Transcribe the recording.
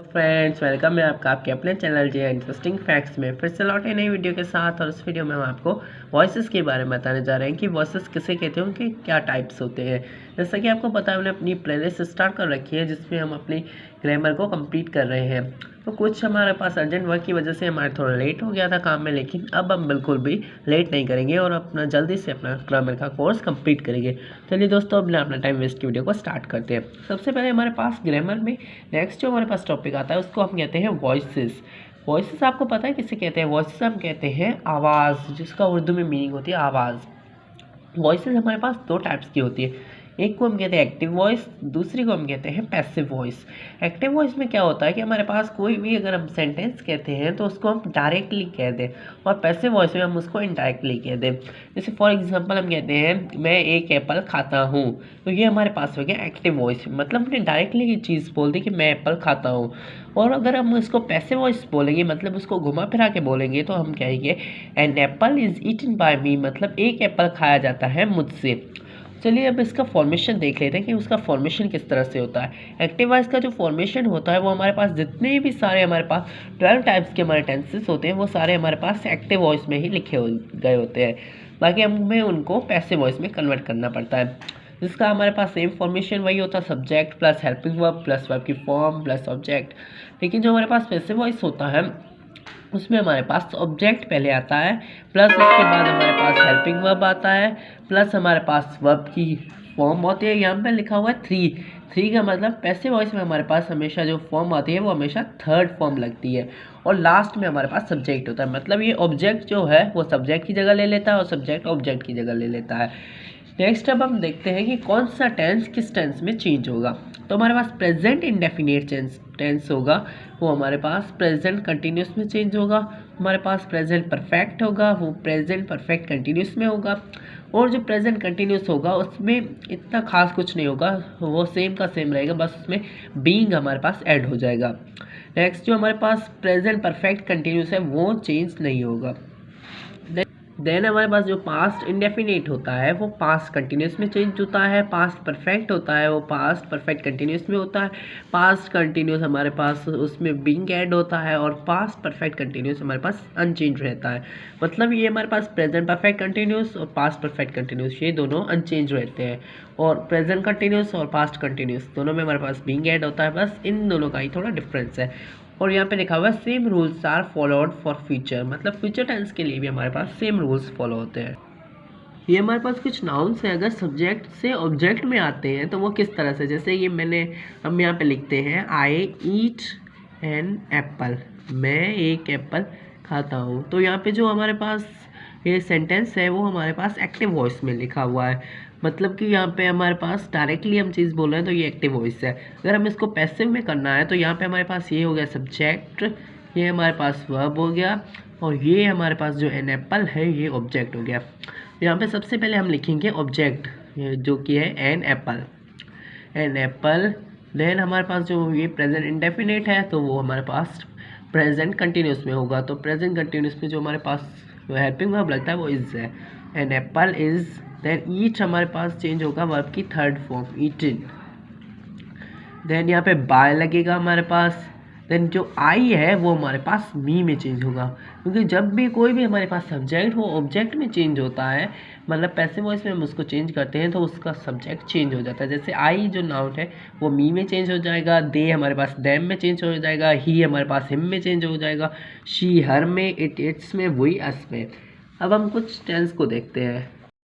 Friends, welcome है आपका आपके अपने चैनल जे इंटरेस्टिंग फैक्ट्स में फिर से लौटे नई वीडियो के साथ। और इस वीडियो में हम आपको वॉइसेस के बारे में बताने जा रहे हैं कि वॉइसेस किसे कहते हैं, उनके क्या टाइप्स होते हैं। जैसा कि आपको पता है, हमने अपनी प्लेलिस्ट स्टार्ट कर रखी है जिसमें हम अपनी ग्रामर को कंप्लीट कर रहे हैं। तो कुछ हमारे पास अर्जेंट वर्क की वजह से हमारे थोड़ा लेट हो गया था काम में, लेकिन अब हम बिल्कुल भी लेट नहीं करेंगे और अपना जल्दी से अपना ग्रामर का कोर्स कंप्लीट करेंगे। चलिए दोस्तों, अब अपना टाइम वेस्ट की वीडियो को स्टार्ट करते हैं। सबसे पहले हमारे पास ग्रामर में नेक्स्ट जो हमारे पास टॉपिक आता है उसको हम कहते हैं वॉइसेस। वॉइसेस आपको पता है किसे कहते हैं? वॉइसेस हम कहते हैं आवाज़, जिसका उर्दू में मीनिंग होती है आवाज़। वॉइसेस हमारे पास दो टाइप्स की होती है, एक को हम कहते हैं एक्टिव वॉइस, दूसरी को हम कहते हैं पैसिव वॉइस। एक्टिव वॉइस में क्या होता है कि हमारे पास कोई भी अगर हम सेंटेंस कहते हैं तो उसको हम डायरेक्टली कह दें, और पैसिव वॉइस में हम उसको इनडायरेक्टली कह दें। जैसे फॉर एग्जांपल हम कहते हैं मैं एक एप्पल खाता हूँ, तो ये हमारे पास हो गया एक्टिव वॉइस, मतलब हमने डायरेक्टली ये चीज़ बोल दी कि मैं एप्पल खाता हूँ। और अगर हम इसको पैसिव वॉइस बोलेंगे, मतलब उसको घुमा फिरा के बोलेंगे, तो हम कहेंगे an apple is eaten by me, मतलब एक एप्पल खाया जाता है मुझसे। चलिए अब इसका फॉर्मेशन देख लेते हैं कि उसका फॉर्मेशन किस तरह से होता है। एक्टिव वॉइस का जो फॉर्मेशन होता है वो हमारे पास जितने भी सारे हमारे पास 12 टाइप्स के हमारे टेंसेस होते हैं वो सारे हमारे पास एक्टिव वॉइस में ही लिखे गए होते हैं। बाकी हमें उनको पैसिव वॉइस में कन्वर्ट करना पड़ता है, जिसका हमारे पास सेम फॉर्मेशन वही होता है, subject plus helping verb plus verb की फॉर्म प्लस ऑब्जेक्ट। लेकिन जो हमारे पास पैसिव वॉइस होता है उसमें हमारे पास ऑब्जेक्ट पहले आता है, प्लस उसके बाद हमारे पास हेल्पिंग वर्ब आता है, प्लस हमारे पास वर्ब की फॉर्म होती है। यहाँ पे लिखा हुआ है थ्री का मतलब पैसिव वॉइस में हमारे पास हमेशा जो फॉर्म आती है वो हमेशा थर्ड फॉर्म लगती है, और लास्ट में हमारे पास सब्जेक्ट होता है। मतलब ये ऑब्जेक्ट जो है वो सब्जेक्ट की जगह ले लेता है और सब्जेक्ट ऑब्जेक्ट की जगह ले लेता है। नेक्स्ट अब हम देखते हैं कि कौन सा टेंस किस टेंस में चेंज होगा। तो हमारे पास प्रेजेंट इंडेफिनिट टेंस होगा, वो हमारे पास प्रेजेंट कंटिन्यूस में चेंज होगा। हमारे पास प्रेजेंट परफेक्ट होगा, वो प्रेजेंट परफेक्ट कंटिन्यूस में होगा। और जो प्रेजेंट कंटिन्यूस होगा उसमें इतना खास कुछ नहीं होगा, वो सेम का सेम रहेगा, बस उसमें बीइंग हमारे पास ऐड हो जाएगा। नेक्स्ट जो हमारे पास प्रेजेंट परफेक्ट कंटिन्यूस है वो चेंज नहीं होगा। देन हमारे पास जो पास्ट इंडेफिनिट होता है वो पास्ट कंटिन्यूस में चेंज होता है। पास्ट परफेक्ट होता है वो पास्ट परफेक्ट कंटिन्यूस में होता है। पास्ट कंटिन्यूस हमारे पास उसमें बीइंग ऐड होता है, और पास्ट परफेक्ट कंटिन्यूस हमारे पास अनचेंज रहता है। मतलब ये हमारे पास प्रेजेंट परफेक्ट कंटिन्यूस और पास्ट परफेक्ट कंटिन्यूस ये दोनों अनचेंज रहते हैं, और प्रेजेंट कंटिन्यूस और पास्ट कंटिन्यूस दोनों में हमारे पास बीइंग ऐड होता है, बस इन दोनों का ही थोड़ा डिफरेंस है। और यहाँ पे लिखा हुआ है same rules are followed for future, मतलब फ्यूचर टेंस के लिए भी हमारे पास सेम रूल्स फॉलो होते हैं। ये हमारे पास कुछ नाउन्स हैं, अगर सब्जेक्ट से ऑब्जेक्ट में आते हैं तो वो किस तरह से, जैसे ये हम यहाँ पे लिखते हैं आई ईट एन एप्पल, मैं एक एप्पल खाता हूँ। तो यहाँ पे जो हमारे पास ये सेंटेंस है वो हमारे पास एक्टिव वॉइस में लिखा हुआ है, मतलब कि यहाँ पे हमारे पास डायरेक्टली हम चीज़ बोल रहे हैं तो ये एक्टिव वॉइस है। अगर हम इसको पैसिव में करना है तो यहाँ पे हमारे पास ये हो गया सब्जेक्ट, ये हमारे पास वर्ब हो गया, और ये हमारे पास जो एन एप्पल है ये ऑब्जेक्ट हो गया। यहाँ पे सबसे पहले हम लिखेंगे ऑब्जेक्ट जो कि है एन एप्पल। देन हमारे पास जो ये प्रेजेंट इंडेफिनिट है तो वो हमारे पास प्रेजेंट कंटिन्यूस में होगा। तो प्रेजेंट कंटिन्यूस में जो हमारे पास हेल्पिंग वर्ब लगता है वो इज़ है, an apple is. Then eat हमारे पास चेंज होगा वर्ब की थर्ड फॉर्म ईटन। देन यहाँ पे बाय लगेगा हमारे पास। देन जो आई है वो हमारे पास मी में चेंज होगा, क्योंकि जब भी कोई भी हमारे पास सब्जेक्ट वो ऑब्जेक्ट में चेंज होता है, मतलब पैसिव वॉइस में हम उसको चेंज करते हैं तो उसका सब्जेक्ट चेंज हो जाता है। जैसे आई जो नाउन है वो मी में चेंज हो जाएगा, दे हमारे पास देम में चेंज हो जाएगा, ही हमारे पास हिम में चेंज हो जाएगा, शी हर में, इट्स में, वही अस में। अब हम कुछ टेंस को देखते हैं।